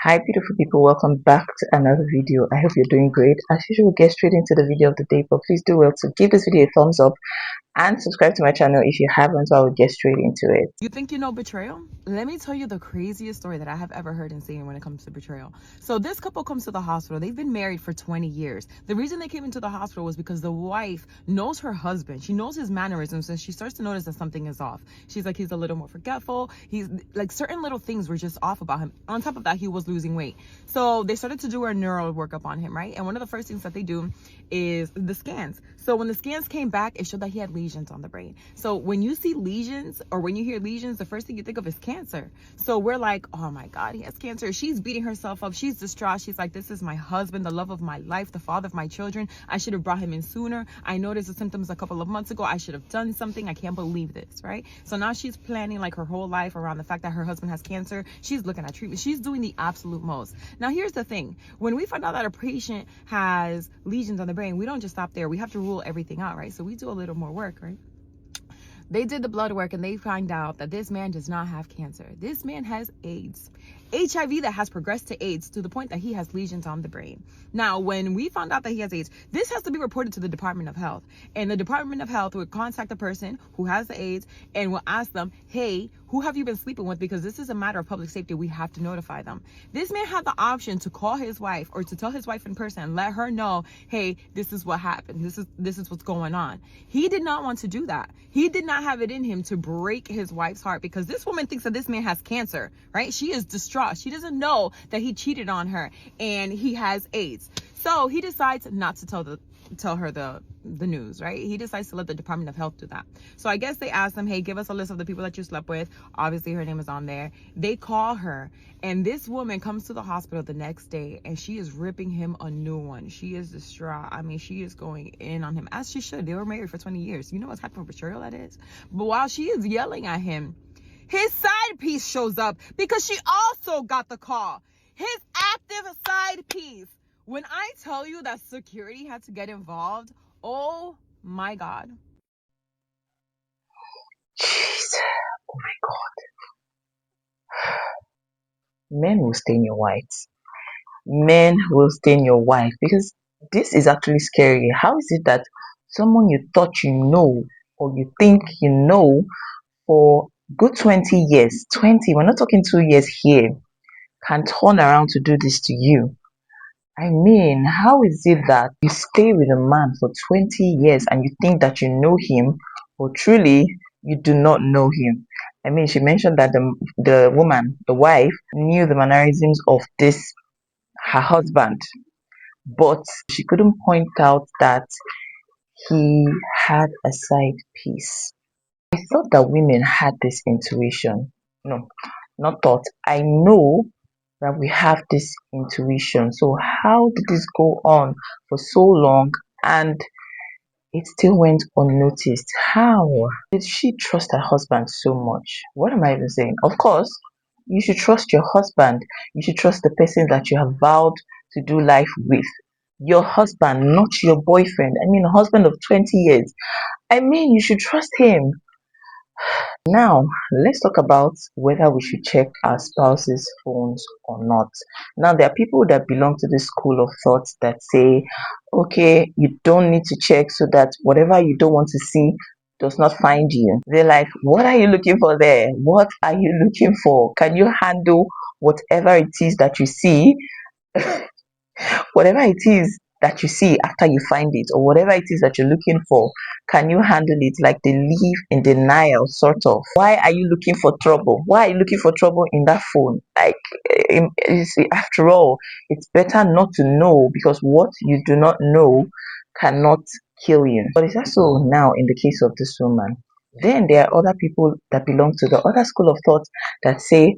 Hi beautiful people, welcome back to another video. I hope you're doing great. As usual, we'll get straight into the video of the day, but please do well to give this video a thumbs up and subscribe to my channel if you haven't, so I will get straight into it. You think you know betrayal? Let me tell you the craziest story that I have ever heard and seen when it comes to betrayal. So this couple comes to the hospital. They've been married for 20 years. The reason they came into the hospital was because the wife knows her husband. She knows his mannerisms and she starts to notice that something is off. She's like, he's a little more forgetful. He's like, certain little things were just off about him. On top of that, he was losing weight. So they started to do a neural workup on him, right? And one of the first things that they do is the scans. So when the scans came back, it showed that he had lesions on the brain. So when you see lesions or when you hear lesions, the first thing you think of is cancer. So we're like, oh my God, he has cancer. She's beating herself up. She's distraught. She's like, this is my husband, the love of my life, the father of my children. I should have brought him in sooner. I noticed the symptoms a couple of months ago. I should have done something. I can't believe this, right? So now she's planning like her whole life around the fact that her husband has cancer. She's looking at treatment. She's doing the absolute most. Now, here's the thing. When we find out that a patient has lesions on the brain, we don't just stop there. We have to rule everything out, right? So we do a little more work, right? They did the blood work and they find out that this man does not have cancer. This man has AIDS. HIV that has progressed to AIDS to the point that he has lesions on the brain. Now, when we found out that he has AIDS, this has to be reported to the Department of Health. And the Department of Health would contact the person who has the AIDS and will ask them, hey, who have you been sleeping with? Because this is a matter of public safety. We have to notify them. This man had the option to call his wife or to tell his wife in person and let her know, hey, this is what happened. This is what's going on. He did not want to do that. He did not have it in him to break his wife's heart because this woman thinks that this man has cancer, right? She is distraught. She doesn't know that he cheated on her and he has AIDS. So he decides not to tell her the news, right? He decides to let the Department of Health do that. So I guess they asked him, hey, give us a list of the people that you slept with. Obviously her name is on there. They call her and this woman comes to the hospital the next day and she is ripping him a new one. She is distraught. I mean, she is going in on him as she should. They were married for 20 years. You know what type of betrayal that is? But while she is yelling at him, his side piece shows up because she also got the call. His active side piece. When I tell you that security had to get involved, oh my God. Jeez, oh my God. Men will stain your white. Men will stain your wife because this is actually scary. How is it that someone you thought you know or you think you know for good 20 years, 20, we're not talking 2 years here, can turn around to do this to you? I mean, how is it that you stay with a man for 20 years and you think that you know him, but truly you do not know him? I mean, she mentioned that the woman, the wife, knew the mannerisms of this her husband, but she couldn't point out that he had a side piece. I thought that women had this intuition. No, not thought. I know that we have this intuition. So how did this go on for so long and it still went unnoticed? How did she trust her husband so much? What am I even saying? Of course, you should trust your husband. You should trust the person that you have vowed to do life with. Your husband, not your boyfriend. I mean, a husband of 20 years. I mean, you should trust him. Now, let's talk about whether we should check our spouse's phones or not. Now, there are people that belong to this school of thought that say, okay, you don't need to check so that whatever you don't want to see does not find you. They're like, what are you looking for there? What are you looking for? Can you handle whatever it is that you see? Whatever it is that you see after you find it, or whatever it is that you're looking for, can you handle it? Like they live in denial, sort of. Why are you looking for trouble? Why are you looking for trouble in that phone? Like, you see, after all, it's better not to know because what you do not know cannot kill you. But it's also now in the case of this woman. Then there are other people that belong to the other school of thought that say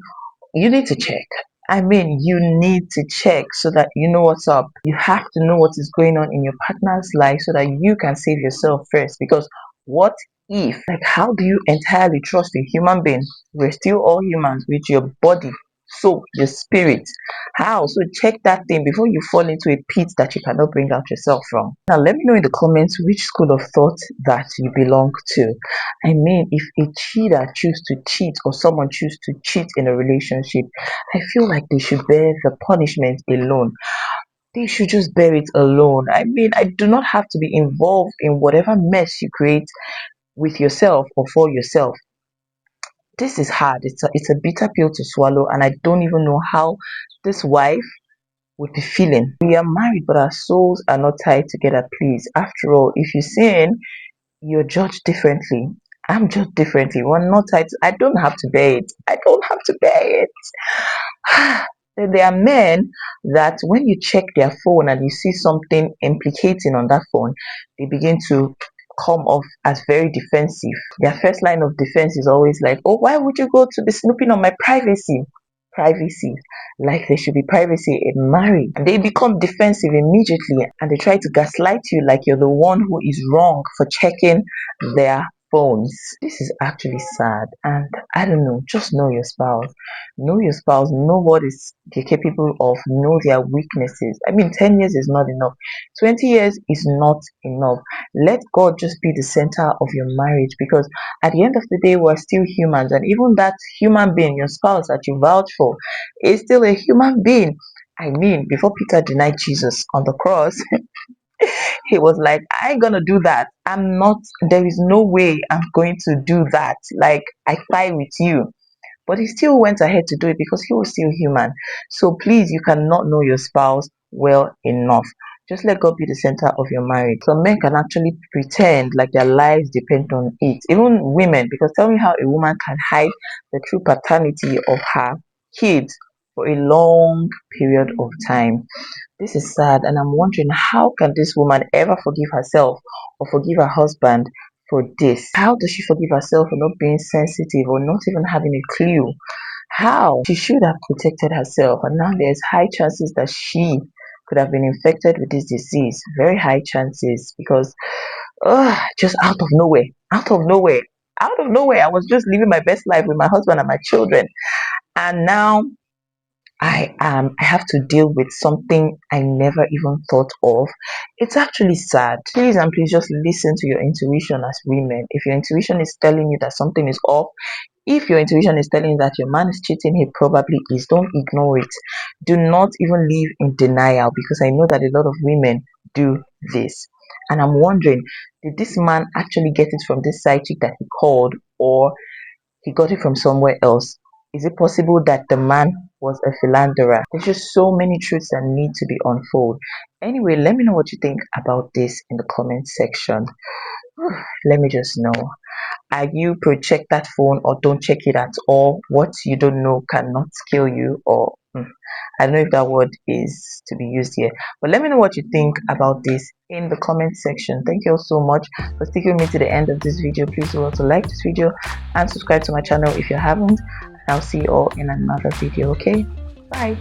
you need to check. I mean, you need to check so that you know what's up. You have to know what is going on in your partner's life so that you can save yourself first. Because what if, like, how do you entirely trust a human being? We're still all humans with your body, soul, your spirit. How? So check that thing before you fall into a pit that you cannot bring out yourself from. Now, let me know in the comments which school of thought that you belong to. I mean, if a cheater chooses to cheat or someone chooses to cheat in a relationship, I feel like they should bear the punishment alone. They should just bear it alone. I mean, I do not have to be involved in whatever mess you create with yourself or for yourself. This is hard. It's a bitter pill to swallow, and I don't even know how this wife would be feeling. We are married, but our souls are not tied together, please. After all, if you sin, you're judged differently. I'm judged differently. We're not tied. I don't have to bear it. I don't have to bear it. There are men that when you check their phone and you see something implicating on that phone, they begin to come off as very defensive. Their first line of defense is always like, oh, why would you go to be snooping on my privacy? Privacy, like there should be privacy in marriage. They become defensive immediately and they try to gaslight you like you're the one who is wrong for checking their phones. This is actually sad, and I don't know, just know your spouse. Know your spouse, know what is they're capable of, know their weaknesses. I mean, 10 years is not enough, 20 years is not enough. Let God just be the center of your marriage, because at the end of the day, we're still humans, and even that human being, your spouse that you vouch for, is still a human being. I mean, before Peter denied Jesus on the cross, he was like, I ain't gonna do that. I'm not, there is no way I'm going to do that. Like, I fight with you. But he still went ahead to do it because he was still human. So please, you cannot know your spouse well enough. Just let God be the center of your marriage. Some men can actually pretend like their lives depend on it. Even women, because tell me how a woman can hide the true paternity of her kids for a long period of time. This is sad, and I'm wondering, how can this woman ever forgive herself or forgive her husband for this? How does she forgive herself for not being sensitive or not even having a clue? How? She should have protected herself, and now there's high chances that she could have been infected with this disease. Very high chances, because just out of nowhere, I was just living my best life with my husband and my children, and now I have to deal with something I never even thought of. It's actually sad. Please and please just listen to your intuition as women. If your intuition is telling you that something is off, if your intuition is telling you that your man is cheating, he probably is. Don't ignore it. Do not even live in denial, because I know that a lot of women do this. And I'm wondering, did this man actually get it from this side chick that he called, or he got it from somewhere else? Is it possible that the man was a philanderer? There's just so many truths that need to be unfolded. Anyway, let me know what you think about this in the comment section. Let me just know. Are you pro check that phone or don't check it at all? What you don't know cannot kill you, or I don't know if that word is to be used here. But let me know what you think about this in the comment section. Thank you all so much for sticking with me to the end of this video. Please do also like this video and subscribe to my channel if you haven't. I'll see you all in another video. Okay, bye.